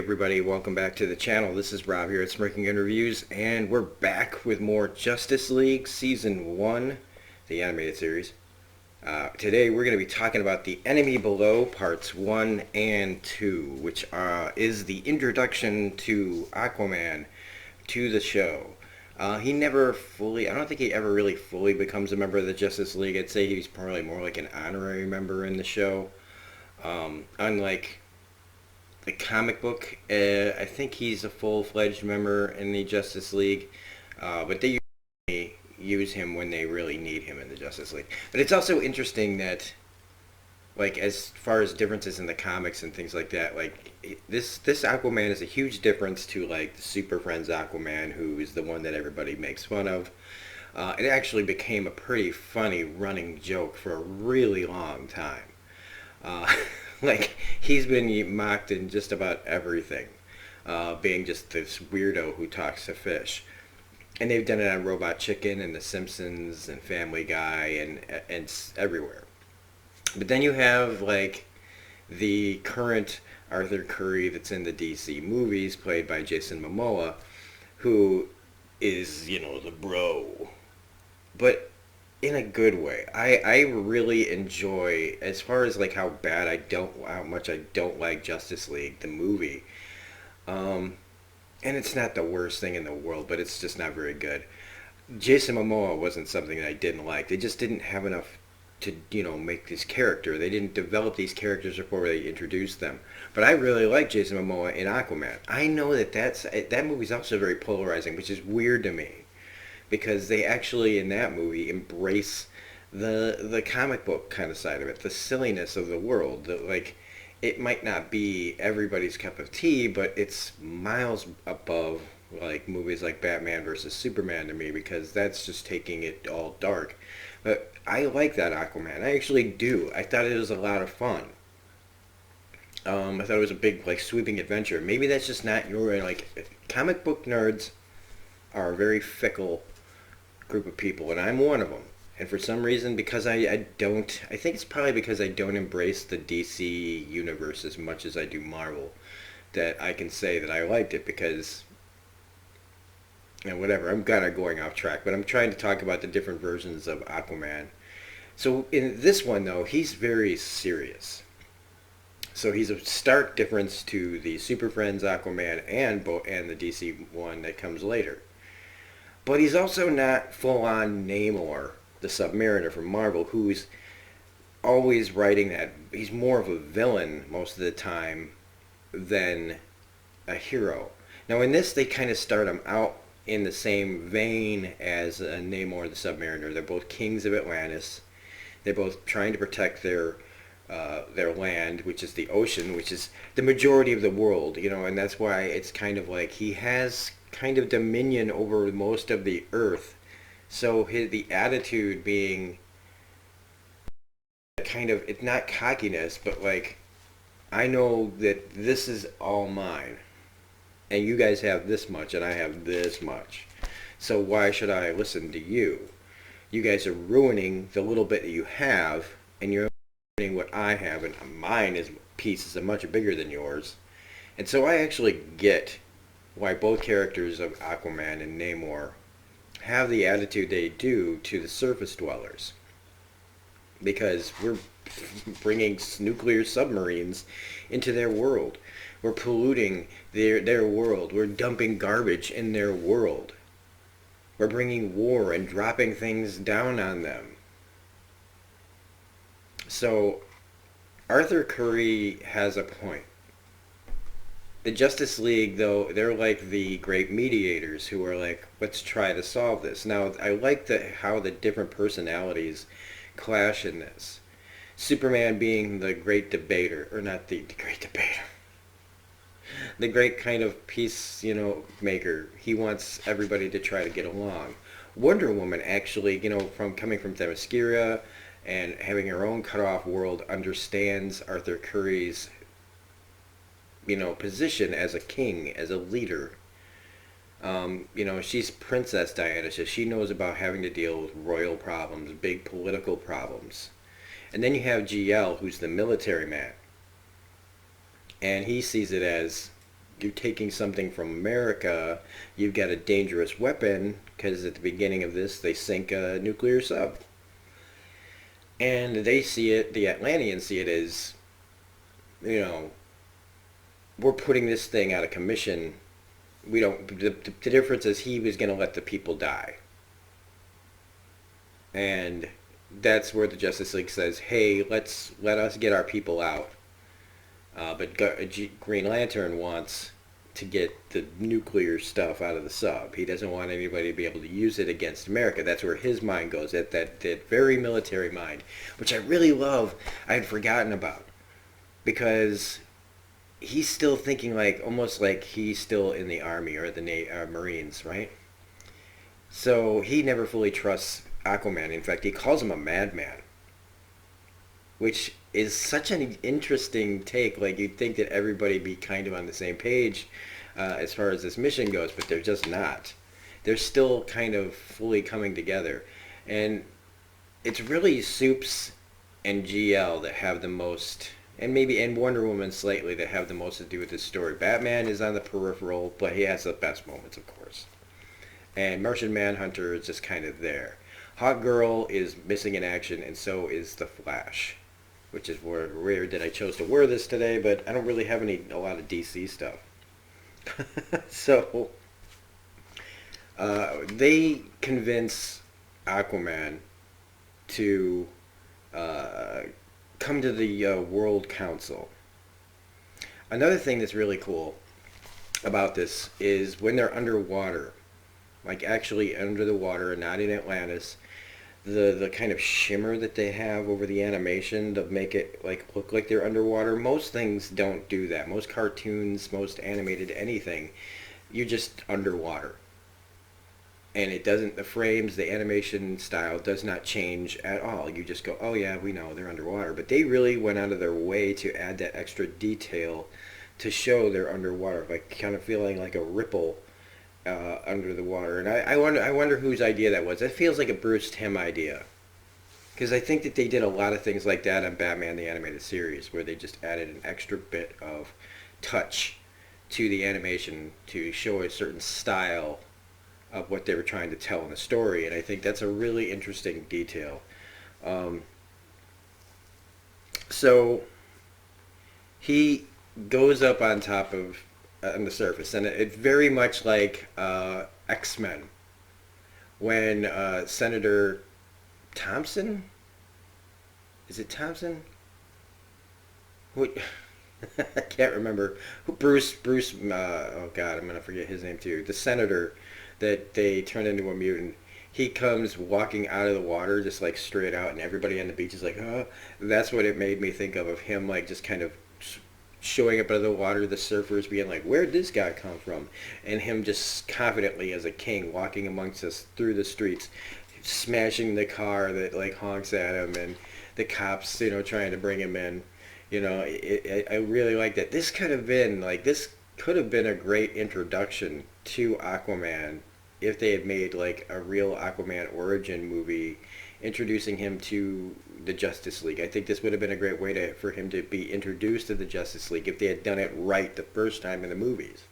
everybody, welcome back to the channel. This is Rob here at Smirking Gun Reviews, and we're back with more Justice League Season 1, the animated series. Today we're going to be talking about The Enemy Below Parts 1 and 2, which is the introduction to Aquaman to the show. He never fully, I don't think he ever really fully becomes a member of the Justice League. I'd say he's probably more like an honorary member in the show. Unlike the comic book, I think he's a full-fledged member in the Justice League, but they usually use him when they really need him in the Justice League. But it's also interesting that, like, as far as differences in the comics and things like that, like, this Aquaman is a huge difference to, like, the Super Friends Aquaman, who is the one that everybody makes fun of. It actually became a pretty funny running joke for a really long time. Like, he's been mocked in just about everything, being just this weirdo who talks to fish. And they've done it on Robot Chicken and The Simpsons and Family Guy and everywhere. But then you have, like, the current Arthur Curry that's in the DC movies, played by Jason Momoa, who is, the bro. But in a good way. I really enjoy, as far as like how much I don't like Justice League, the movie. And it's not the worst thing in the world, but it's just not very good. Jason Momoa wasn't something that I didn't like. They just didn't have enough to, make this character. They didn't develop these characters before they introduced them. But I really like Jason Momoa in Aquaman. I know that movie's also very polarizing, which is weird to me, because they actually in that movie embrace the comic book kind of side of it, the silliness of the world. Like, it might not be everybody's cup of tea, but it's miles above like movies like Batman versus Superman to me, because that's just taking it all dark. But I like that Aquaman. I actually do. I thought it was a lot of fun. I thought it was a big, like, sweeping adventure. Maybe that's just not your, like, comic book nerds are very fickle group of people, and I'm one of them. And for some reason, because I think it's probably because I don't embrace the DC universe as much as I do Marvel, that I can say that I liked it, because, whatever, I'm kind of going off track, but I'm trying to talk about the different versions of Aquaman. So in this one, though, he's very serious. So he's a stark difference to the Super Friends Aquaman and the DC one that comes later. But he's also not full-on Namor, the Submariner from Marvel, who's always writing that. He's more of a villain most of the time than a hero. Now in this, they kind of start him out in the same vein as Namor the Submariner. They're both kings of Atlantis. They're both trying to protect their land, which is the ocean, which is the majority of the world, and that's why it's kind of like he has kind of dominion over most of the earth. So the attitude being kind of, it's not cockiness, but like, I know that this is all mine, and you guys have this much and I have this much, so why should I listen to you? You guys are ruining the little bit that you have, and you're ruining what I have, and mine is pieces are much bigger than yours. And so I actually get why both characters of Aquaman and Namor have the attitude they do to the surface dwellers. Because we're bringing nuclear submarines into their world. We're polluting their world. We're dumping garbage in their world. We're bringing war and dropping things down on them. So Arthur Curry has a point. The Justice League, though, they're like the great mediators who are like, let's try to solve this. Now, I like how the different personalities clash in this. Superman being the great debater, or not the great debater, the great kind of peace, maker. He wants everybody to try to get along. Wonder Woman actually, from coming from Themyscira and having her own cut-off world, understands Arthur Curry's position as a king, as a leader. She's Princess Diana, so she knows about having to deal with royal problems, big political problems. And then you have GL, who's the military man. And he sees it as, you're taking something from America, you've got a dangerous weapon, because at the beginning of this, they sink a nuclear sub. And they see it, the Atlanteans see it as, you know, we're putting this thing out of commission. We don't, the difference is he was going to let the people die. And that's where the Justice League says, hey, let us get our people out. But Green Lantern wants to get the nuclear stuff out of the sub. He doesn't want anybody to be able to use it against America. That's where his mind goes, that very military mind, which I really love. I had forgotten about, because he's still thinking like almost like he's still in the Army or the Marines, right? So he never fully trusts Aquaman. In fact, he calls him a madman, which is such an interesting take. Like, you'd think that everybody be kind of on the same page as far as this mission goes, but they're just not. They're still kind of fully coming together. And it's really Supes and GL that have the most, and maybe and Wonder Woman slightly, that have the most to do with this story. Batman is on the peripheral, but he has the best moments, of course. And Martian Manhunter is just kind of there. Hawk Girl is missing in action, and so is the Flash, which is weird that I chose to wear this today, but I don't really have a lot of DC stuff. So they convince Aquaman to come to the World Council. Another thing that's really cool about this is when they're underwater, like actually under the water and not in Atlantis, the kind of shimmer that they have over the animation to make it like look like they're underwater. Most things don't do that. Most cartoons, most animated anything, you're just underwater. And it doesn't, the frames, the animation style does not change at all. You just go, oh yeah, we know they're underwater. But they really went out of their way to add that extra detail to show they're underwater, like kind of feeling like a ripple under the water. And I wonder whose idea that was. It feels like a Bruce Timm idea, because I think that they did a lot of things like that on Batman the Animated Series, where they just added an extra bit of touch to the animation to show a certain style of what they were trying to tell in the story. And I think that's a really interesting detail. So he goes up on top of on the surface, and it's very much like X-Men when Senator Thompson, is it Thompson? What? I can't remember. Bruce. Oh God, I'm gonna forget his name too. The senator that they turned into a mutant. He comes walking out of the water, just like straight out, and everybody on the beach is like, "Oh." That's what it made me think of him, like just kind of showing up out of the water, the surfers being like, where'd this guy come from? And him just confidently as a king walking amongst us through the streets, smashing the car that like honks at him, and the cops, trying to bring him in. I really like that. This could have been a great introduction to Aquaman if they had made like a real Aquaman origin movie introducing him to the Justice League. I think this would have been a great way for him to be introduced to the Justice League if they had done it right the first time in the movies.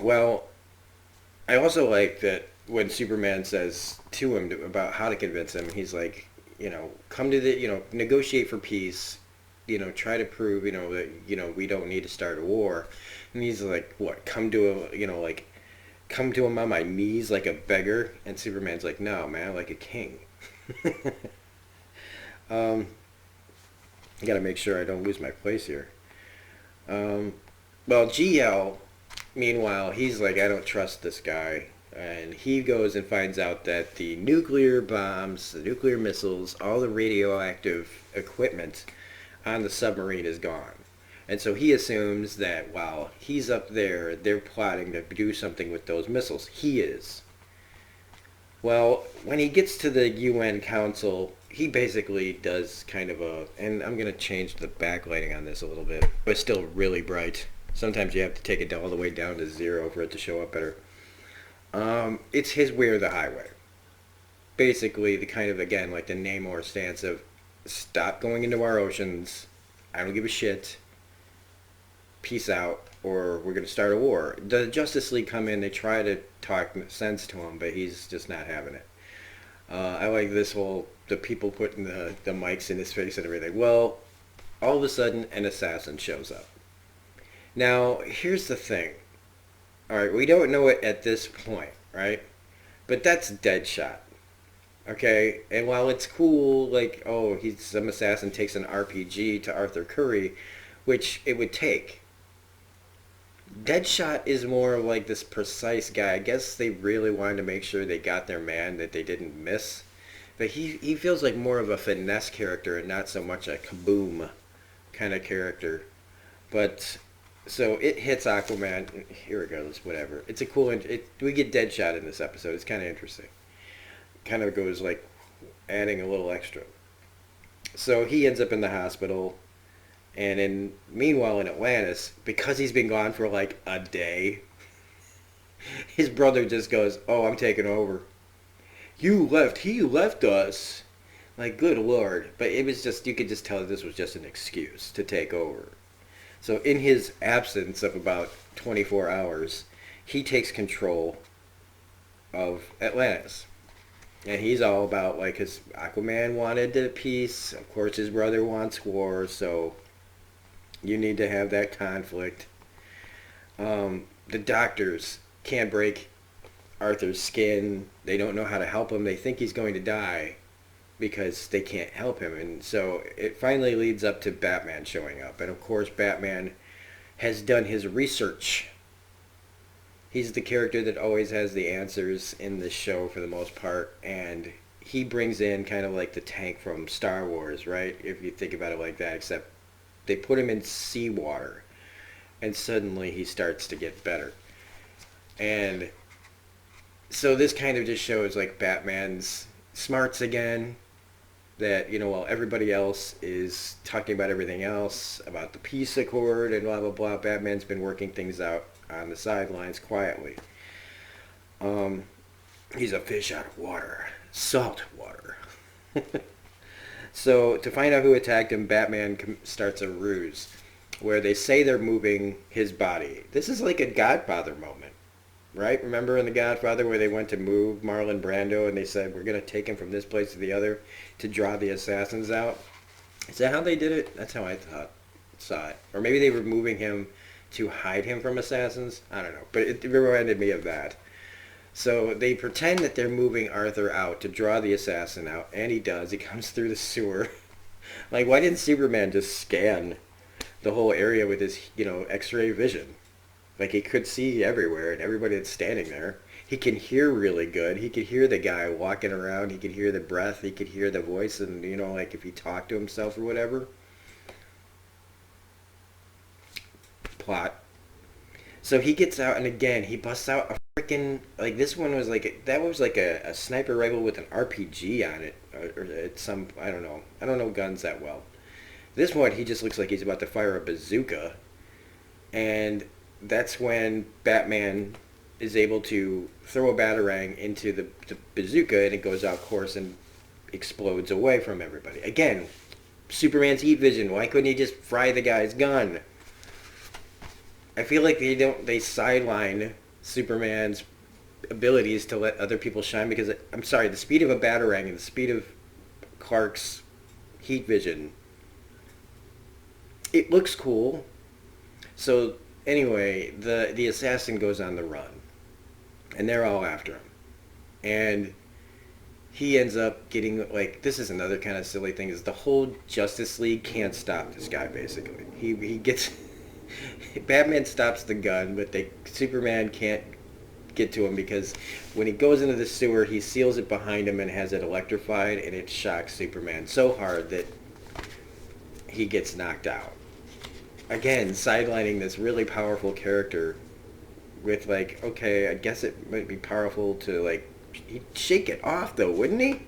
Well, I also like that when Superman says to him about how to convince him, he's like, come to the, negotiate for peace, try to prove, that, we don't need to start a war. And he's like, what, come to him on my knees like a beggar? And Superman's like, no, man, like a king. I gotta make sure I don't lose my place here. Well, GL, meanwhile, he's like, I don't trust this guy. And he goes and finds out that the nuclear bombs, the nuclear missiles, all the radioactive equipment on the submarine is gone. And so he assumes that while he's up there, they're plotting to do something with those missiles. He is. Well, when he gets to the UN Council, he basically does kind of and I'm going to change the backlighting on this a little bit, but it's still really bright. Sometimes you have to take it all the way down to 0 for it to show up better. It's his way or the highway. Basically, the kind of, again, like the Namor stance of stop going into our oceans. I don't give a shit. peace out, or we're going to start a war. The Justice League come in, they try to talk sense to him, but he's just not having it. I like this whole, the people putting the mics in his face and everything. Well, all of a sudden, an assassin shows up. Now, here's the thing. Alright, we don't know it at this point, right? But that's Deadshot. Okay? And while it's cool, like, oh, he's some assassin takes an RPG to Arthur Curry, which it would take. Deadshot is more of like this precise guy. I guess they really wanted to make sure they got their man, that they didn't miss. But he feels like more of a finesse character and not so much a kaboom kind of character. But so it hits Aquaman. Irregardless, whatever. It's a cool. We get Deadshot in this episode. It's kind of interesting. Kind of goes like adding a little extra. So he ends up in the hospital. And meanwhile in Atlantis, because he's been gone for like a day, his brother just goes, "Oh, I'm taking over. He left us." Like, good lord. But it was just, you could just tell that this was just an excuse to take over. So in his absence of about 24 hours, he takes control of Atlantis. And he's all about, like, his Aquaman wanted the peace. Of course, his brother wants war, so you need to have that conflict. The doctors can't break Arthur's skin. They don't know how to help him. They think he's going to die because they can't help him. And so it finally leads up to Batman showing up. And of course, Batman has done his research. He's the character that always has the answers in the show for the most part. And he brings in kind of like the tank from Star Wars, right? If you think about it like that, except they put him in seawater. And suddenly he starts to get better. And so this kind of just shows like Batman's smarts again. That, you know, while everybody else is talking about everything else, about the peace accord and blah, blah, blah, Batman's been working things out on the sidelines quietly. He's a fish out of water. Salt water. So to find out who attacked him, Batman starts a ruse where they say they're moving his body. This is like a Godfather moment, right? Remember in The Godfather where they went to move Marlon Brando and they said, we're going to take him from this place to the other to draw the assassins out? Is that how they did it? That's how I saw it. Or maybe they were moving him to hide him from assassins? I don't know. But it reminded me of that. So they pretend that they're moving Arthur out to draw the assassin out, and he does. He comes through the sewer. Like, why didn't Superman just scan the whole area with his, you know, X-ray vision? Like, he could see everywhere and everybody that's standing there. He can hear really good. He could hear the guy walking around. He could hear the breath. He could hear the voice. And, you know, like if he talked to himself or whatever. Plot. So he gets out, and again, he busts out a freaking, like, this one was like, that was like a sniper rifle with an RPG on it. Or it's some, I don't know. I don't know guns that well. This one, he just looks like he's about to fire a bazooka. And that's when Batman is able to throw a batarang into the bazooka, and it goes out course and explodes away from everybody. Again, Superman's heat vision. Why couldn't he just fry the guy's gun? I feel like they sideline Superman's abilities to let other people shine because, I'm sorry, the speed of a batarang and the speed of Clark's heat vision, it looks cool. So anyway, the assassin goes on the run, and they're all after him, and he ends up getting, like, this is another kind of silly thing, is the whole Justice League can't stop this guy. Basically, he gets Batman stops the gun, but Superman can't get to him because when he goes into the sewer, he seals it behind him and has it electrified, and it shocks Superman so hard that he gets knocked out. Again, sidelining this really powerful character with, like, okay, I guess it might be powerful to, like, he'd shake it off though, wouldn't he?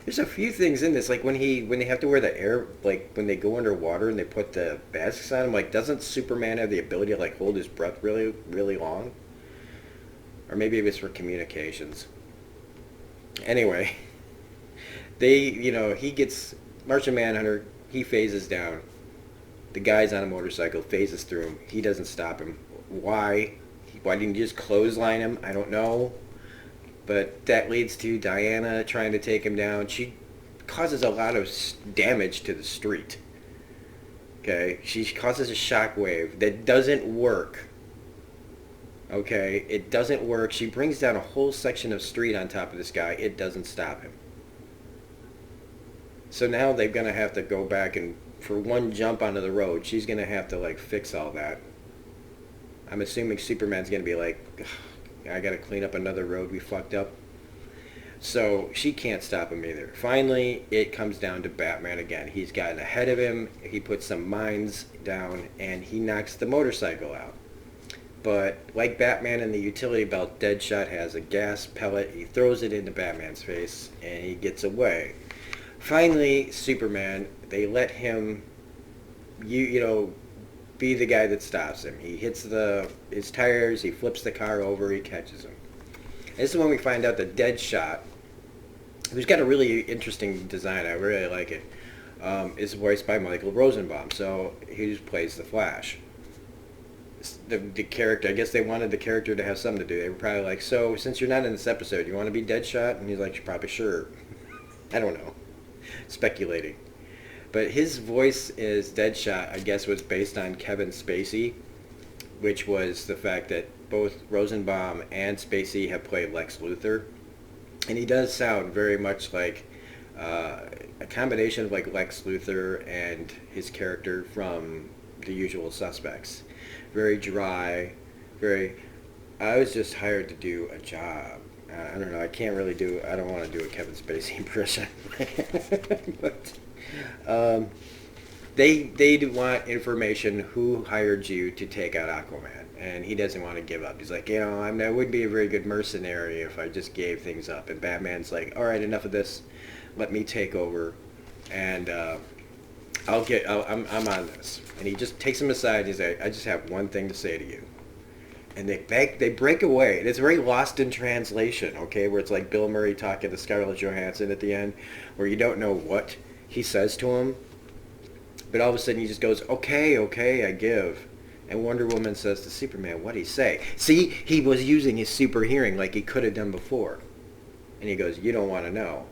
There's a few things in this, like when they have to wear the air, like when they go underwater and they put the masks on, I'm like, doesn't Superman have the ability to, like, hold his breath really, really long? Or maybe it was for communications. Anyway, he gets Martian Manhunter, he phases down. The guy's on a motorcycle, phases through him. He doesn't stop him. Why? Why didn't you just clothesline him? I don't know. But that leads to Diana trying to take him down. She causes a lot of damage to the street. Okay? She causes a shockwave that doesn't work. Okay? It doesn't work. She brings down a whole section of street on top of this guy. It doesn't stop him. So now they're going to have to go back and, for one jump onto the road, she's going to have to, like, fix all that. I'm assuming Superman's going to be like, I got to clean up another road we fucked up. So she can't stop him either. Finally, it comes down to Batman again. He's gotten ahead of him. He puts some mines down, and he knocks the motorcycle out. But like Batman in the utility belt, Deadshot has a gas pellet. He throws it into Batman's face, and he gets away. Finally, Superman, they let him, be the guy that stops him. He hits his tires, he flips the car over, he catches him. This is when we find out that Deadshot, who's got a really interesting design, I really like it, is voiced by Michael Rosenbaum. So he just plays the Flash. The character, I guess they wanted the character to have something to do. They were probably like, so since you're not in this episode, you want to be Deadshot? And he's like, probably sure. I don't know. Speculating. But his voice as Deadshot, I guess, was based on Kevin Spacey, which was the fact that both Rosenbaum and Spacey have played Lex Luthor. And he does sound very much like a combination of like Lex Luthor and his character from The Usual Suspects. Very dry, I was just hired to do a job. I don't know, I don't want to do a Kevin Spacey impression. But they want information who hired you to take out Aquaman, and he doesn't want to give up. He's like, I would be a very good mercenary if I just gave things up. And Batman's like, all right, enough of this. Let me take over, and I'm on this. And he just takes him aside. And he's like, I just have one thing to say to you. And they break away. And it's very Lost in Translation, okay, where it's like Bill Murray talking to Scarlett Johansson at the end, where you don't know what he says to him. But all of a sudden he just goes, okay, I give. And Wonder Woman says to Superman, what'd he say? See, he was using his super hearing like he could have done before. And he goes, you don't want to know.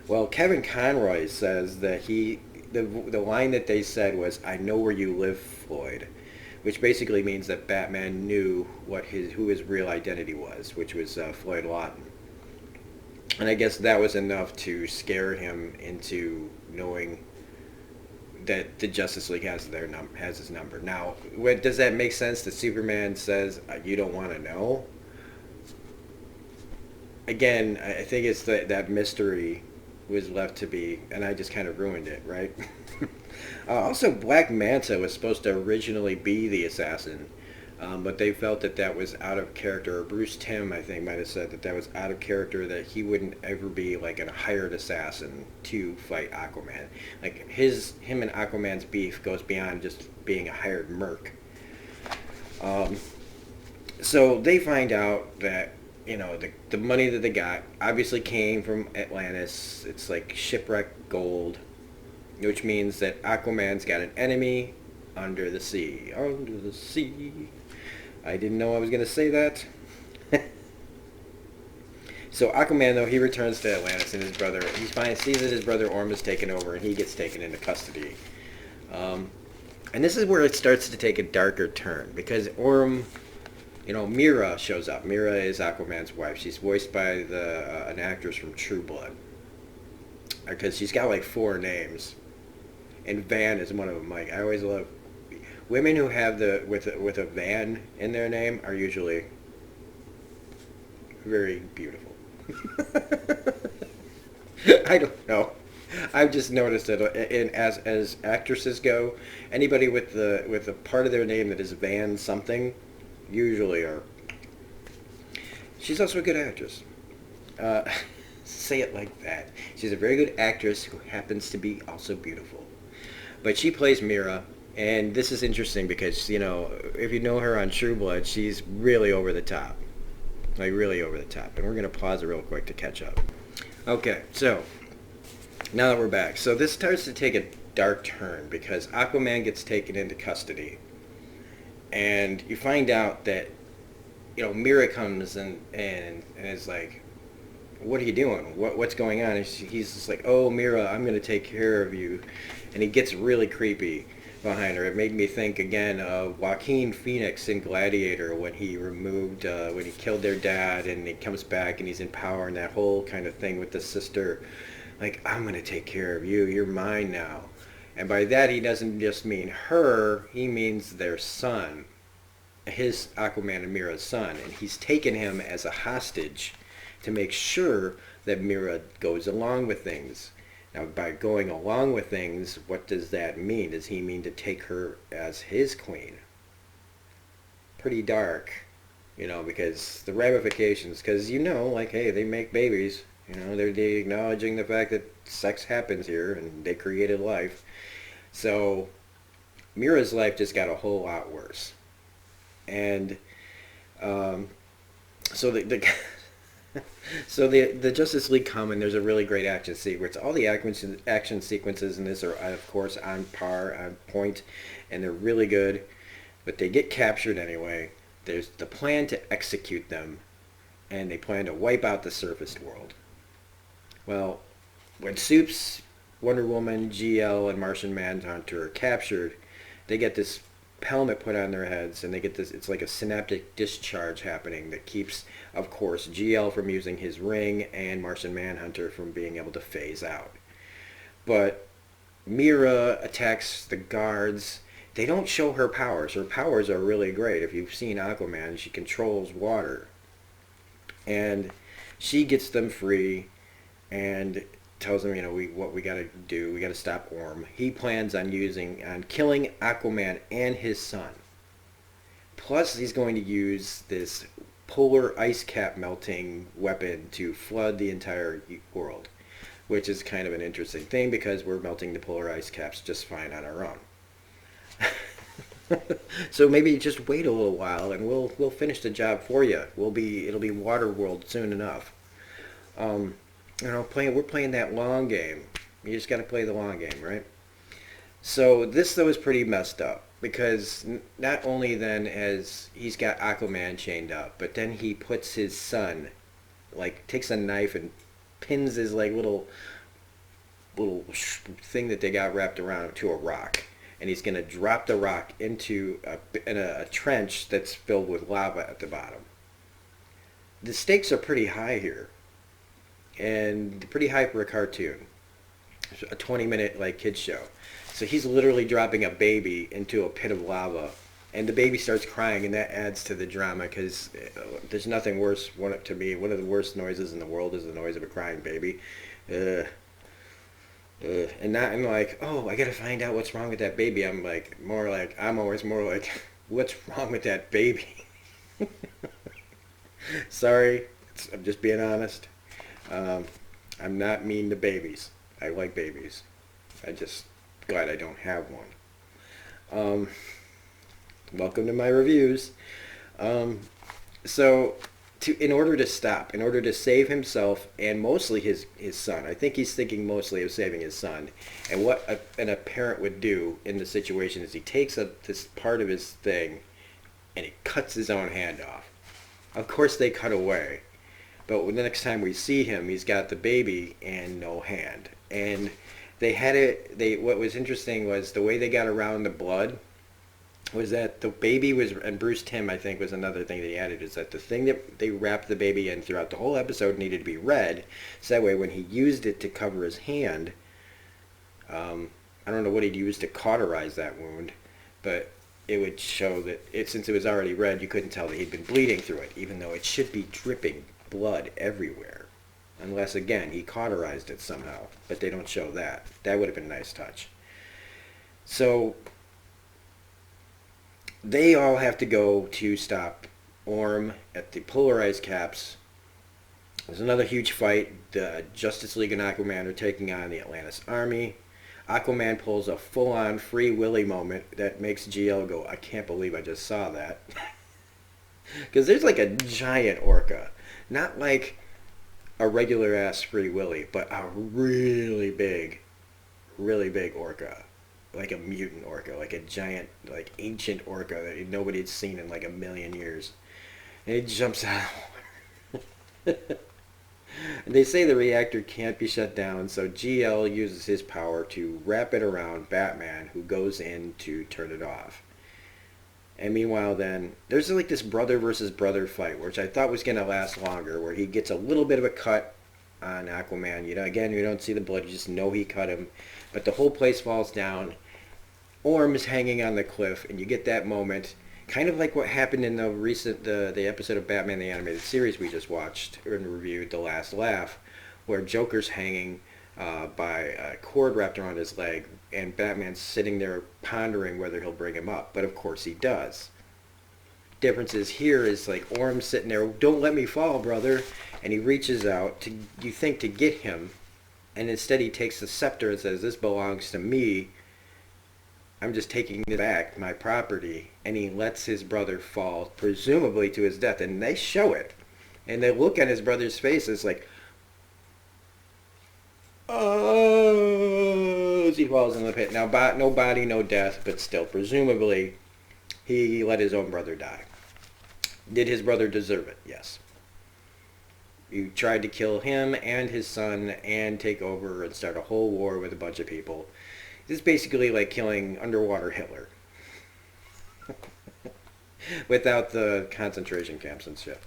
Well, Kevin Conroy says that the line that they said was, I know where you live, Floyd. Which basically means that Batman knew who his real identity was, which was Floyd Lawton. And I guess that was enough to scare him into knowing that the Justice League has his number. Now, does that make sense that Superman says, you don't want to know? Again, I think it's that mystery was left to be, and I just kind of ruined it, right? Also, Black Manta was supposed to originally be the assassin, but they felt that was out of character. Or Bruce Timm, I think, might have said that was out of character, that he wouldn't ever be like a hired assassin to fight Aquaman. Like him and Aquaman's beef goes beyond just being a hired merc. So they find out that the money that they got obviously came from Atlantis. It's like shipwrecked gold, which means that Aquaman's got an enemy under the sea. Under the sea. I didn't know I was going to say that. So Aquaman, though, he returns to Atlantis, and his brother, sees that his brother Orm is taken over, and he gets taken into custody. And this is where it starts to take a darker turn, because Orm, Mira shows up. Mira is Aquaman's wife. She's voiced by an actress from True Blood, because she's got like 4 names. And Van is one of them. Like, I always love women who have with a Van in their name are usually very beautiful. I don't know. I've just noticed that as actresses go, anybody with a part of their name that is Van something usually are. She's also a good actress. Say it like that. She's a very good actress who happens to be also beautiful. But she plays Mira, and this is interesting because, if you know her on True Blood, she's really over the top. Like, really over the top. And we're going to pause it real quick to catch up. Okay, so, now that we're back. So this starts to take a dark turn because Aquaman gets taken into custody, and you find out that Mira comes and is like, "What are you doing? What's going on?" And he's just like, "Oh, Mira, I'm gonna take care of you," and he gets really creepy behind her. It made me think again of Joaquin Phoenix in Gladiator when when he killed their dad and he comes back and he's in power and that whole kind of thing with the sister. Like, I'm going to take care of you. You're mine now. And by that, he doesn't just mean her. He means their son, his Aquaman and Mira's son. And he's taken him as a hostage to make sure that Mira goes along with things. Now, by going along with things, what does that mean? Does he mean to take her as his queen? Pretty dark, because the ramifications, because like, hey, they make babies. They're acknowledging the fact that sex happens here and they created life. So Mira's life just got a whole lot worse. And so the Justice League come and there's a really great action sequence. All the action sequences in this are, of course, on point, and they're really good. But they get captured anyway. There's the plan to execute them, and they plan to wipe out the surface world. Well, when Supes, Wonder Woman, GL, and Martian Manhunter are captured, they get this helmet put on their heads, and they get this, it's like a synaptic discharge happening that keeps, of course, GL from using his ring and Martian Manhunter from being able to phase out. But Mira attacks the guards. They don't show her powers. Her powers are really great. If you've seen Aquaman, she controls water. And she gets them free and tells them, what we got to do. We got to stop Orm. He plans on killing Aquaman and his son. Plus, he's going to use this polar ice cap melting weapon to flood the entire world, which is kind of an interesting thing because we're melting the polar ice caps just fine on our own. So maybe just wait a little while and we'll finish the job for you. It'll be water world soon enough. We're playing that long game. You just got to play the long game, right? So this though is pretty messed up because not only then as he's got Aquaman chained up, but then he puts his son, like takes a knife and pins his like little thing that they got wrapped around to a rock, and he's gonna drop the rock into a trench that's filled with lava at the bottom. The stakes are pretty high here, and pretty high for a cartoon, a 20-minute like kids show. So he's literally dropping a baby into a pit of lava, and the baby starts crying, and that adds to the drama because there's nothing worse. To me, one of the worst noises in the world is the noise of a crying baby. And I'm like, oh, I gotta find out what's wrong with that baby. I'm always more like, what's wrong with that baby? Sorry, I'm just being honest. I'm not mean to babies. I like babies. I just glad I don't have one. Welcome to my reviews. In order to save himself and mostly his son, I think he's thinking mostly of saving his son. And what a parent would do in the situation is he takes this part of his thing and he cuts his own hand off. Of course they cut away. But the next time we see him, he's got the baby and no hand. And what was interesting was the way they got around the blood was that the baby was, and Bruce Timm, I think, was another thing that he added, is that the thing that they wrapped the baby in throughout the whole episode needed to be red, so that way when he used it to cover his hand, I don't know what he'd used to cauterize that wound, but it would show that, since it was already red, you couldn't tell that he'd been bleeding through it, even though it should be dripping blood everywhere. Unless, again, he cauterized it somehow, but they don't show that. That would have been a nice touch. So they all have to go to stop Orm at the polar ice caps. There's another huge fight. The Justice League and Aquaman are taking on the Atlantis army. Aquaman pulls a full-on Free Willy moment that makes GL go, I can't believe I just saw that. Because there's like a giant orca. Not like a regular-ass Free Willy, but a really big really big orca, like a mutant orca, like a giant, like ancient orca that nobody had seen in like a million years. And he jumps out. And they say the reactor can't be shut down, so GL uses his power to wrap it around Batman, who goes in to turn it off. And meanwhile, then, there's like this brother versus brother fight, which I thought was going to last longer, where he gets a little bit of a cut on Aquaman. You know, again, you don't see the blood, you just know he cut him. But the whole place falls down. Orm is hanging on the cliff, and you get that moment, kind of like what happened in the episode of Batman the Animated Series we just watched and reviewed, The Last Laugh, where Joker's hanging by a cord wrapped around his leg, and Batman's sitting there pondering whether he'll bring him up. But of course he does. Difference is here is like Orm's sitting there, don't let me fall, brother. And he reaches out, you think to get him, and instead he takes the scepter and says, this belongs to me. I'm just taking it back, my property. And he lets his brother fall, presumably to his death. And they show it. And they look at his brother's face, it's like, oh, as he falls in the pit. Now, no body, no death, but still, presumably, he let his own brother die. Did his brother deserve it? Yes. He tried to kill him and his son and take over and start a whole war with a bunch of people. This is basically like killing underwater Hitler. Without the concentration camps and shit.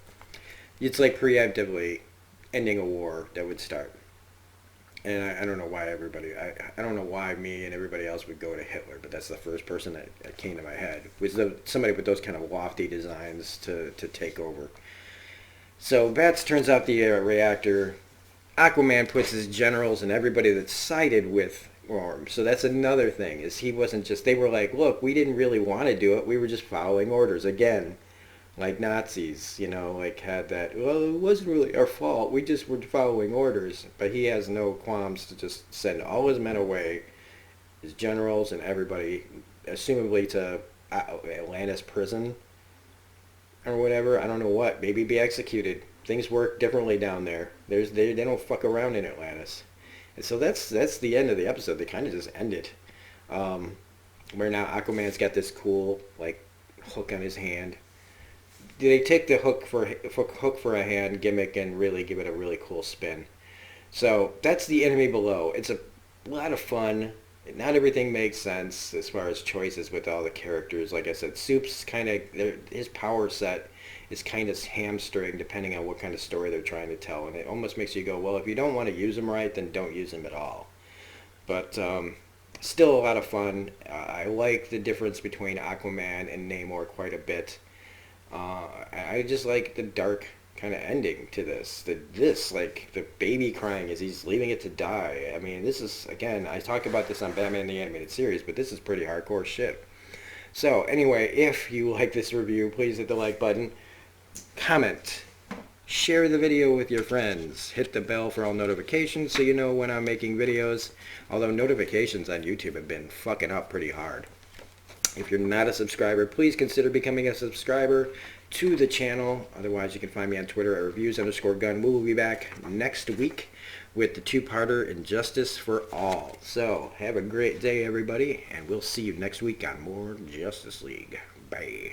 It's like preemptively ending a war that would start. And I don't know why I don't know why me and everybody else would go to Hitler, but that's the first person that came to my head. Was somebody with those kind of lofty designs to take over. So Bats turns out the reactor. Aquaman puts his generals and everybody that's sided with Orm. So that's another thing, is he wasn't just, they were like, look, we didn't really want to do it. We were just following orders. Again, like Nazis, you know, like had that, well, it wasn't really our fault. We just were following orders. But he has no qualms to just send all his men away, his generals and everybody, assumably to Atlantis prison or whatever. I don't know what. Maybe be executed. Things work differently down there. They don't fuck around in Atlantis. And so that's the end of the episode. They kind of just end it. Where now Aquaman's got this cool, like, hook on his hand. They take the hook for a hand gimmick and really give it a really cool spin. So that's the enemy below. It's a lot of fun. Not everything makes sense as far as choices with all the characters. Like I said, Soup's kind of, his power set is kind of hamstring depending on what kind of story they're trying to tell. And it almost makes you go, well, if you don't want to use them right, then don't use them at all. But still a lot of fun. I like the difference between Aquaman and Namor quite a bit. I just like the dark kind of ending to this. Like the baby crying as he's leaving it to die. I mean, this is, again, I talk about this on Batman the Animated Series, but this is pretty hardcore shit. So anyway, if you like this review, please hit the like button, comment, share the video with your friends, hit the bell for all notifications so you know when I'm making videos, although notifications on YouTube have been fucking up pretty hard. If you're not a subscriber, please consider becoming a subscriber to the channel. Otherwise, you can find me on Twitter at reviews_gun. We will be back next week with the two-parter Injustice for All. So, have a great day, everybody, and we'll see you next week on more Justice League. Bye.